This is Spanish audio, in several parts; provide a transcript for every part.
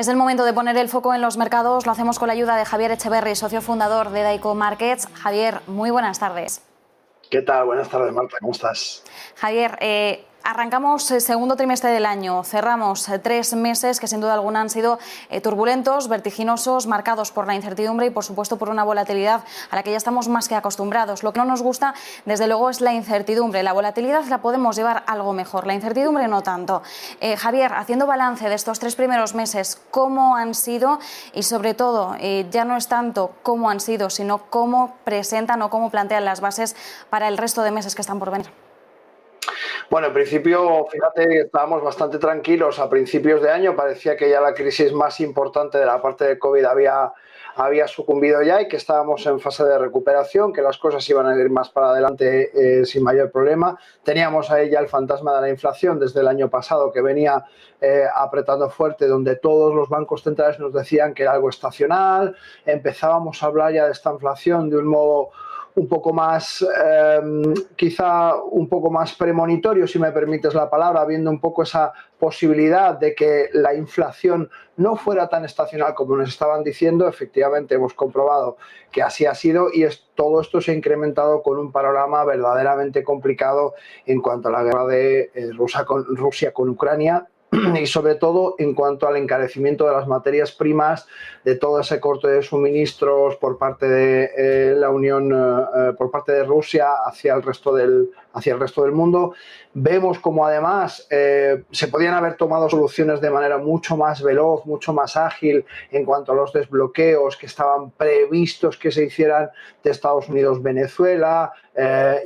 Es el momento de poner el foco en los mercados. Lo hacemos con la ayuda de Javier Echeverri, socio fundador de Daico Markets. Javier, muy buenas tardes. ¿Qué tal? Buenas tardes, Marta. ¿Cómo estás? Javier, arrancamos el segundo trimestre del año. Cerramos 3 meses que sin duda alguna han sido turbulentos, vertiginosos, marcados por la incertidumbre y por supuesto por una volatilidad a la que ya estamos más que acostumbrados. Lo que no nos gusta, desde luego, es la incertidumbre. La volatilidad la podemos llevar algo mejor, la incertidumbre no tanto. Javier, haciendo balance de estos 3 primeros meses, ¿cómo han sido? Y sobre todo, ya no es tanto cómo han sido, sino cómo presentan o cómo plantean las bases para el resto de meses que están por venir. Bueno, en principio, fíjate que estábamos bastante tranquilos a principios de año. Parecía que ya la crisis más importante de la parte de COVID había sucumbido ya y que estábamos en fase de recuperación, que las cosas iban a ir más para adelante sin mayor problema. Teníamos ahí ya el fantasma de la inflación desde el año pasado que venía apretando fuerte, donde todos los bancos centrales nos decían que era algo estacional. Empezábamos a hablar ya de esta inflación de un modo un poco más, quizá un poco más premonitorio, si me permites la palabra, viendo un poco esa posibilidad de que la inflación no fuera tan estacional como nos estaban diciendo. Efectivamente, hemos comprobado que así ha sido y todo esto se ha incrementado con un panorama verdaderamente complicado en cuanto a la guerra de Rusia con Ucrania. Y sobre todo en cuanto al encarecimiento de las materias primas, de todo ese corte de suministros por parte de la Unión, por parte de Rusia hacia el resto del mundo. Vemos como además se podían haber tomado soluciones de manera mucho más veloz, mucho más ágil en cuanto a los desbloqueos que estaban previstos que se hicieran de Estados Unidos, Venezuela,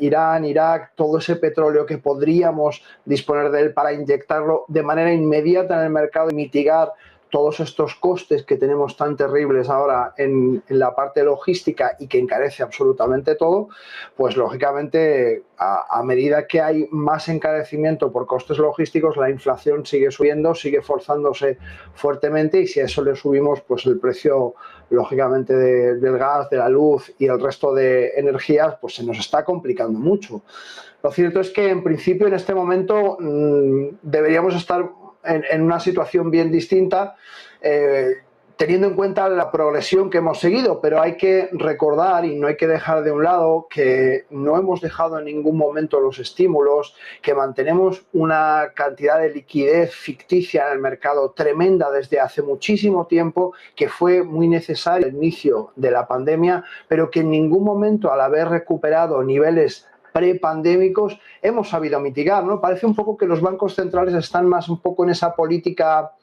Irán, Irak, todo ese petróleo que podríamos disponer de él para inyectarlo de manera inmediata en el mercado y mitigar todos estos costes que tenemos tan terribles ahora en la parte logística y que encarece absolutamente todo. Pues lógicamente a medida que hay más encarecimiento por costes logísticos, la inflación sigue subiendo, sigue forzándose fuertemente, y si a eso le subimos pues el precio lógicamente del gas, de la luz y el resto de energías, pues se nos está complicando mucho. Lo cierto es que en principio en este momento deberíamos estar en una situación bien distinta, teniendo en cuenta la progresión que hemos seguido, pero hay que recordar y no hay que dejar de un lado que no hemos dejado en ningún momento los estímulos, que mantenemos una cantidad de liquidez ficticia en el mercado tremenda desde hace muchísimo tiempo, que fue muy necesario al inicio de la pandemia, pero que en ningún momento, al haber recuperado niveles prepandémicos, hemos sabido mitigar, ¿no? Parece un poco que los bancos centrales están más un poco en esa política,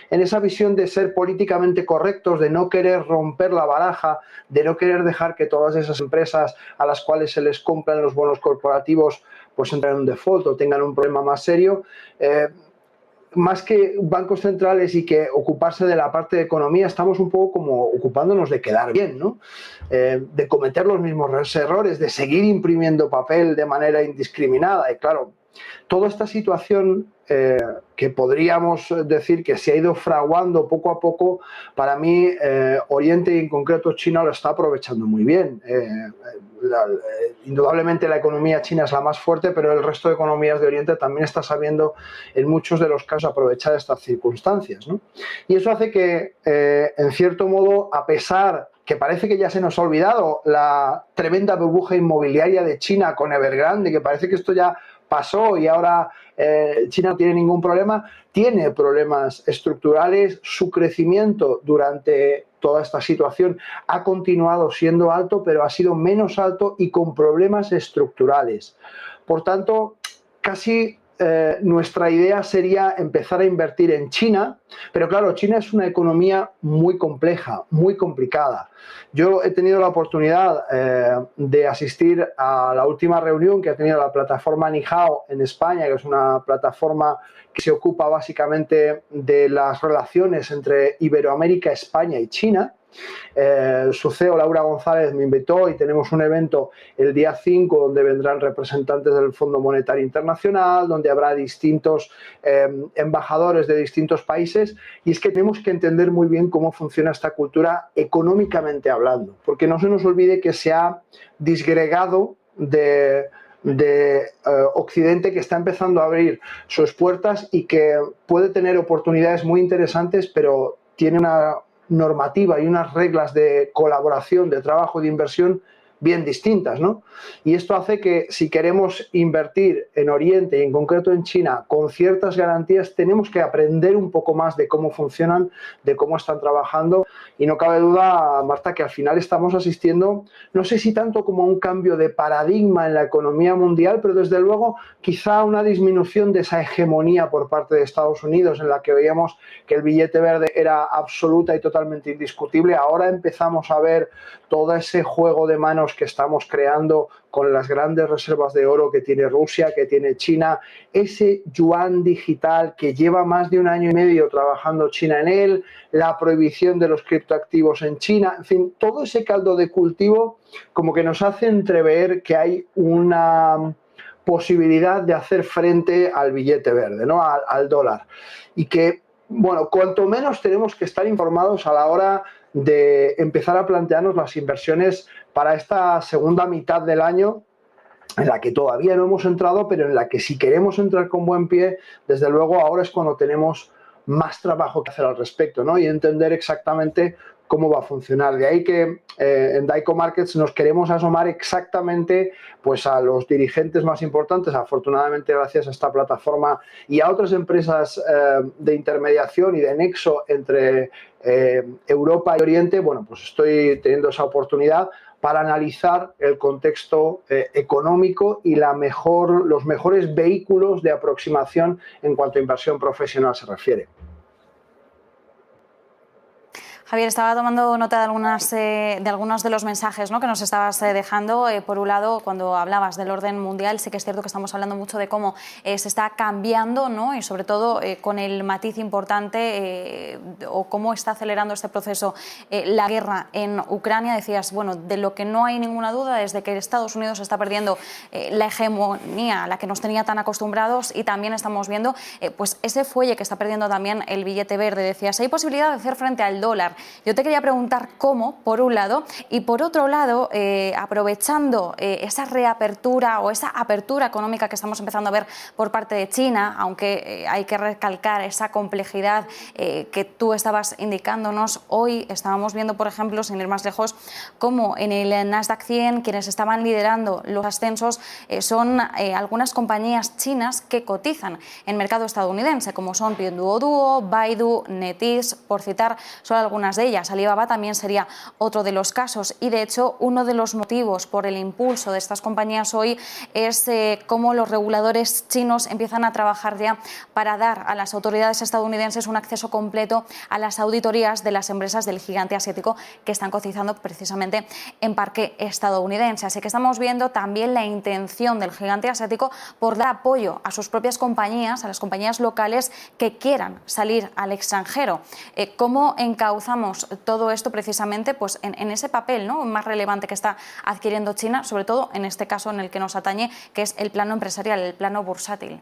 en esa visión de ser políticamente correctos, de no querer romper la baraja, de no querer dejar que todas esas empresas a las cuales se les compran los bonos corporativos pues entren en un default o tengan un problema más serio. Más que bancos centrales y que ocuparse de la parte de economía, estamos un poco como ocupándonos de quedar bien, ¿no? De cometer los mismos errores, de seguir imprimiendo papel de manera indiscriminada. Y claro, toda esta situación que podríamos decir que se ha ido fraguando poco a poco, para mí Oriente y en concreto China lo está aprovechando muy bien. Indudablemente la economía china es la más fuerte, pero el resto de economías de Oriente también está sabiendo en muchos de los casos aprovechar estas circunstancias, ¿no? Y eso hace que en cierto modo, a pesar que parece que ya se nos ha olvidado la tremenda burbuja inmobiliaria de China con Evergrande, que parece que esto ya pasó y ahora China no tiene ningún problema, tiene problemas estructurales. Su crecimiento durante toda esta situación ha continuado siendo alto, pero ha sido menos alto y con problemas estructurales. Por tanto, casi nuestra idea sería empezar a invertir en China, pero claro, China es una economía muy compleja, muy complicada. Yo he tenido la oportunidad de asistir a la última reunión que ha tenido la plataforma Nihao en España, que es una plataforma que se ocupa básicamente de las relaciones entre Iberoamérica, España y China. Su CEO Laura González me invitó y tenemos un evento el día 5 donde vendrán representantes del Fondo Monetario Internacional, donde habrá distintos embajadores de distintos países, y es que tenemos que entender muy bien cómo funciona esta cultura económicamente hablando, porque no se nos olvide que se ha disgregado de Occidente, que está empezando a abrir sus puertas y que puede tener oportunidades muy interesantes, pero tiene una normativa y unas reglas de colaboración, de trabajo, de inversión bien distintas, ¿no? Y esto hace que si queremos invertir en Oriente y en concreto en China con ciertas garantías, tenemos que aprender un poco más de cómo funcionan, de cómo están trabajando, y no cabe duda, Marta, que al final estamos asistiendo, no sé si tanto como a un cambio de paradigma en la economía mundial, pero desde luego quizá una disminución de esa hegemonía por parte de Estados Unidos, en la que veíamos que el billete verde era absoluta y totalmente indiscutible. Ahora empezamos a ver todo ese juego de manos que estamos creando con las grandes reservas de oro que tiene Rusia, que tiene China, ese yuan digital que lleva más de 1 año y medio trabajando China en él, la prohibición de los criptoactivos en China, en fin, todo ese caldo de cultivo como que nos hace entrever que hay una posibilidad de hacer frente al billete verde, ¿no? Al dólar. Y que, bueno, cuanto menos tenemos que estar informados a la hora de empezar a plantearnos las inversiones para esta segunda mitad del año, en la que todavía no hemos entrado, pero en la que si queremos entrar con buen pie, desde luego ahora es cuando tenemos más trabajo que hacer al respecto, ¿no? Y entender exactamente cómo va a funcionar. De ahí que en Daico Markets nos queremos asomar exactamente pues, a los dirigentes más importantes, afortunadamente gracias a esta plataforma, y a otras empresas de intermediación y de nexo entre Europa y Oriente. Bueno, pues estoy teniendo esa oportunidad para analizar el contexto económico y los mejores vehículos de aproximación en cuanto a inversión profesional se refiere. Javier, estaba tomando nota de algunos de los mensajes, ¿no?, que nos estabas dejando. Por un lado, cuando hablabas del orden mundial, sí que es cierto que estamos hablando mucho de cómo se está cambiando, ¿no?, y sobre todo con el matiz importante o cómo está acelerando este proceso la guerra en Ucrania. Decías, bueno, de lo que no hay ninguna duda es de que Estados Unidos está perdiendo la hegemonía a la que nos tenía tan acostumbrados, y también estamos viendo pues ese fuelle que está perdiendo también el billete verde. Decías, hay posibilidad de hacer frente al dólar. Yo te quería preguntar cómo, por un lado, y por otro lado, aprovechando esa reapertura o esa apertura económica que estamos empezando a ver por parte de China, aunque hay que recalcar esa complejidad que tú estabas indicándonos. Hoy estábamos viendo, por ejemplo, sin ir más lejos, cómo en el Nasdaq 100 quienes estaban liderando los ascensos son algunas compañías chinas que cotizan en mercado estadounidense, como son Pinduoduo, Baidu, NetEase, por citar solo algunas de ellas. Alibaba también sería otro de los casos, y de hecho uno de los motivos por el impulso de estas compañías hoy es cómo los reguladores chinos empiezan a trabajar ya para dar a las autoridades estadounidenses un acceso completo a las auditorías de las empresas del gigante asiático que están cotizando precisamente en parque estadounidense. Así que estamos viendo también la intención del gigante asiático por dar apoyo a sus propias compañías, a las compañías locales que quieran salir al extranjero. ¿Cómo encauzamos todo esto precisamente pues en ese papel, ¿no?, más relevante que está adquiriendo China, sobre todo en este caso en el que nos atañe, que es el plano empresarial, el plano bursátil?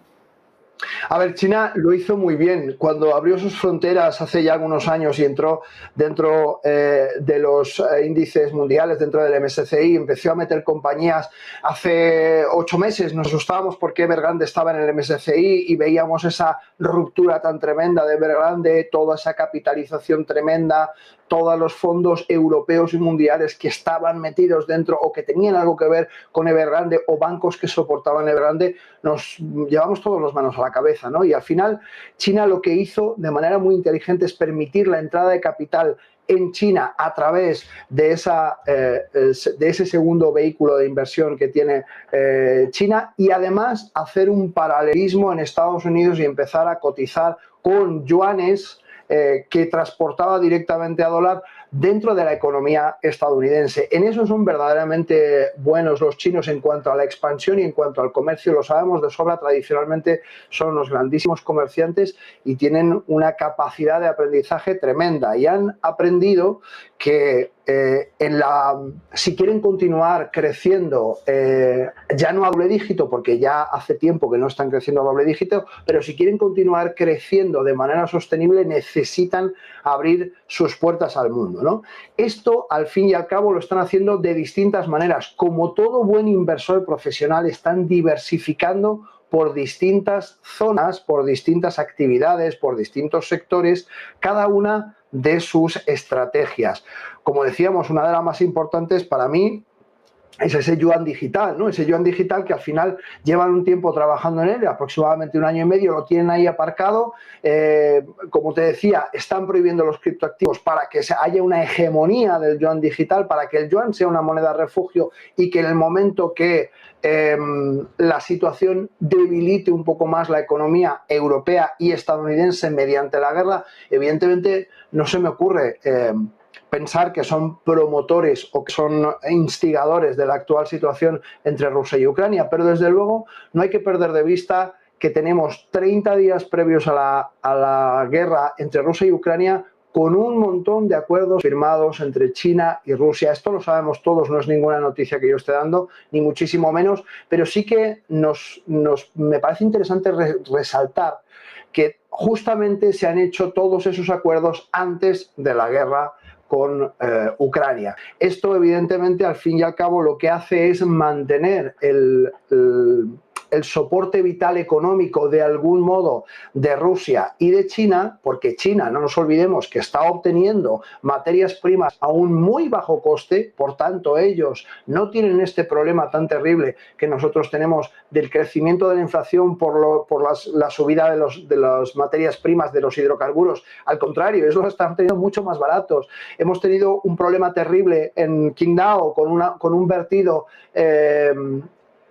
A ver, China lo hizo muy bien. Cuando abrió sus fronteras hace ya algunos años y entró dentro de los índices mundiales, dentro del MSCI, empezó a meter compañías. Hace 8 meses nos asustábamos porque Evergrande estaba en el MSCI y veíamos esa ruptura tan tremenda de Evergrande, toda esa capitalización tremenda, todos los fondos europeos y mundiales que estaban metidos dentro o que tenían algo que ver con Evergrande o bancos que soportaban Evergrande. Nos llevamos todas las manos a la cabeza, ¿no? Y al final China lo que hizo de manera muy inteligente es permitir la entrada de capital en China a través de ese segundo vehículo de inversión que tiene China, y además hacer un paralelismo en Estados Unidos y empezar a cotizar con yuanes que transportaba directamente a dólar dentro de la economía estadounidense. En eso son verdaderamente buenos los chinos en cuanto a la expansión y en cuanto al comercio. Lo sabemos de sobra, tradicionalmente son unos grandísimos comerciantes y tienen una capacidad de aprendizaje tremenda, y han aprendido que si quieren continuar creciendo, ya no a doble dígito, porque ya hace tiempo que no están creciendo a doble dígito, pero si quieren continuar creciendo de manera sostenible, necesitan abrir sus puertas al mundo, ¿no? Esto, al fin y al cabo, lo están haciendo de distintas maneras. Como todo buen inversor profesional, están diversificando por distintas zonas, por distintas actividades, por distintos sectores, cada una de sus estrategias. Como decíamos, una de las más importantes para mí es ese yuan digital, ¿no? Ese yuan digital que al final llevan un tiempo trabajando en él, aproximadamente 1 año y medio, lo tienen ahí aparcado. Como te decía, están prohibiendo los criptoactivos para que haya una hegemonía del yuan digital, para que el yuan sea una moneda refugio y que en el momento que la situación debilite un poco más la economía europea y estadounidense mediante la guerra, evidentemente no se me ocurre pensar que son promotores o que son instigadores de la actual situación entre Rusia y Ucrania, pero desde luego no hay que perder de vista que tenemos 30 días previos a la guerra entre Rusia y Ucrania con un montón de acuerdos firmados entre China y Rusia. Esto lo sabemos todos, no es ninguna noticia que yo esté dando, ni muchísimo menos, pero sí que me parece interesante resaltar que justamente se han hecho todos esos acuerdos antes de la guerra con Ucrania. Esto, evidentemente, al fin y al cabo, lo que hace es mantener el soporte vital económico de algún modo de Rusia y de China, porque China, no nos olvidemos que está obteniendo materias primas a un muy bajo coste, por tanto ellos no tienen este problema tan terrible que nosotros tenemos del crecimiento de la inflación por la subida de las materias primas, de los hidrocarburos. Al contrario, ellos los están teniendo mucho más baratos. Hemos tenido un problema terrible en Qingdao con un vertido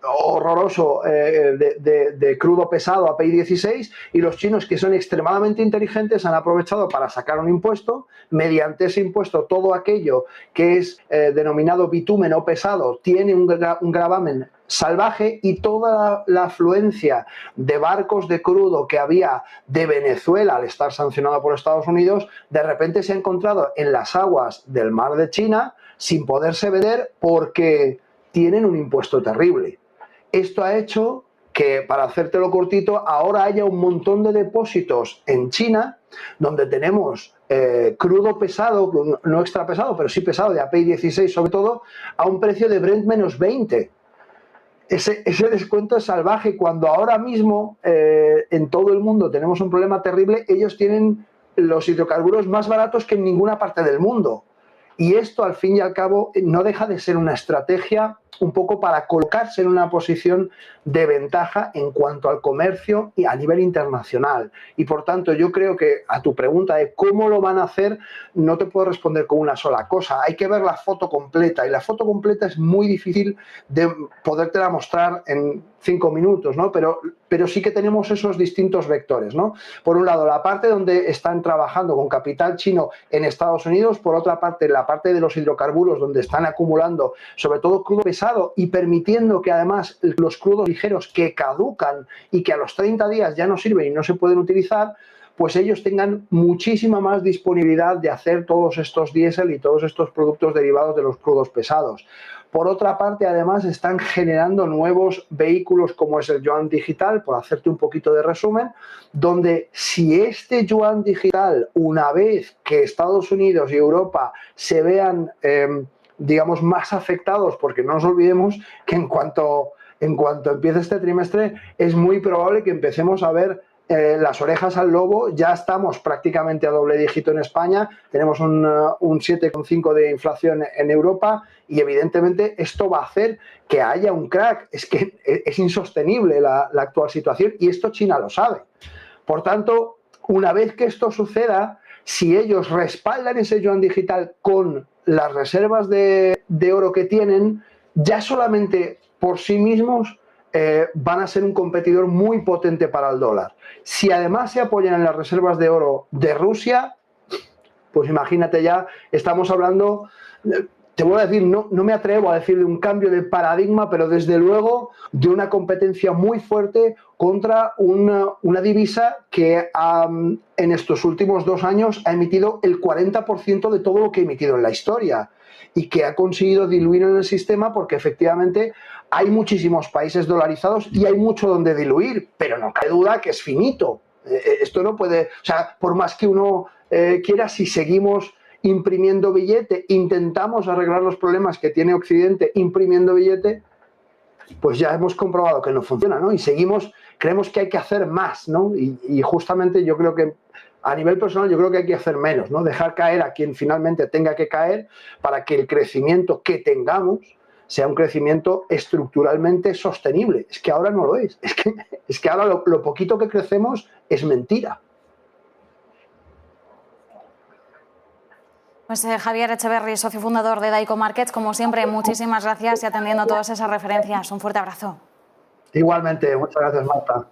horroroso de crudo pesado API 16, y los chinos, que son extremadamente inteligentes, han aprovechado para sacar un impuesto. Mediante ese impuesto, todo aquello que es denominado bitumen o pesado tiene un gravamen salvaje, y toda la afluencia de barcos de crudo que había de Venezuela, al estar sancionado por Estados Unidos, de repente se ha encontrado en las aguas del mar de China sin poderse vender porque tienen un impuesto terrible. Esto ha hecho que, para hacértelo cortito, ahora haya un montón de depósitos en China donde tenemos crudo pesado, no extra pesado, pero sí pesado, de API 16 sobre todo, a un precio de Brent menos 20. Ese descuento es salvaje, cuando ahora mismo en todo el mundo tenemos un problema terrible. Ellos tienen los hidrocarburos más baratos que en ninguna parte del mundo. Y esto, al fin y al cabo, no deja de ser una estrategia un poco para colocarse en una posición de ventaja en cuanto al comercio y a nivel internacional. Y por tanto, yo creo que a tu pregunta de cómo lo van a hacer, no te puedo responder con una sola cosa. Hay que ver la foto completa, y la foto completa es muy difícil de podértela mostrar en 5 minutos, ¿no? Pero sí que tenemos esos distintos vectores, ¿no? Por un lado, la parte donde están trabajando con capital chino en Estados Unidos; por otra parte, la parte de los hidrocarburos, donde están acumulando sobre todo crudo pesado y permitiendo que además los crudos ligeros que caducan y que a los 30 días ya no sirven y no se pueden utilizar, pues ellos tengan muchísima más disponibilidad de hacer todos estos diésel y todos estos productos derivados de los crudos pesados. Por otra parte, además, están generando nuevos vehículos como es el yuan digital, por hacerte un poquito de resumen, donde si este yuan digital, una vez que Estados Unidos y Europa se vean, digamos, más afectados, porque no nos olvidemos que en cuanto empiece este trimestre es muy probable que empecemos a ver las orejas al lobo. Ya estamos prácticamente a doble dígito en España, tenemos un 7,5 de inflación en Europa, y evidentemente esto va a hacer que haya un crack. Es que es insostenible la actual situación, y esto China lo sabe. Por tanto, una vez que esto suceda, si ellos respaldan ese yuan digital con las reservas de oro que tienen, ya solamente por sí mismos van a ser un competidor muy potente para el dólar. Si además se apoyan en las reservas de oro de Rusia, pues imagínate, ya estamos hablando, te voy a decir, no me atrevo a decir de un cambio de paradigma, pero desde luego de una competencia muy fuerte contra una divisa que en estos últimos 2 años ha emitido el 40% de todo lo que ha emitido en la historia, y que ha conseguido diluir en el sistema, porque efectivamente hay muchísimos países dolarizados y hay mucho donde diluir, pero no cabe duda que es finito. Esto no puede, o sea, por más que uno quiera, si seguimos imprimiendo billete, intentamos arreglar los problemas que tiene Occidente imprimiendo billete, pues ya hemos comprobado que no funciona, ¿no? Y creemos que hay que hacer más, ¿no? Y justamente yo creo que a nivel personal yo creo que hay que hacer menos, ¿no? Dejar caer a quien finalmente tenga que caer para que el crecimiento que tengamos sea un crecimiento estructuralmente sostenible. Es que ahora no lo es. Es que ahora lo poquito que crecemos es mentira. Pues Javier Echeverri, socio fundador de Daico Markets, como siempre, muchísimas gracias y atendiendo a todas esas referencias. Un fuerte abrazo. Igualmente, muchas gracias, Marta.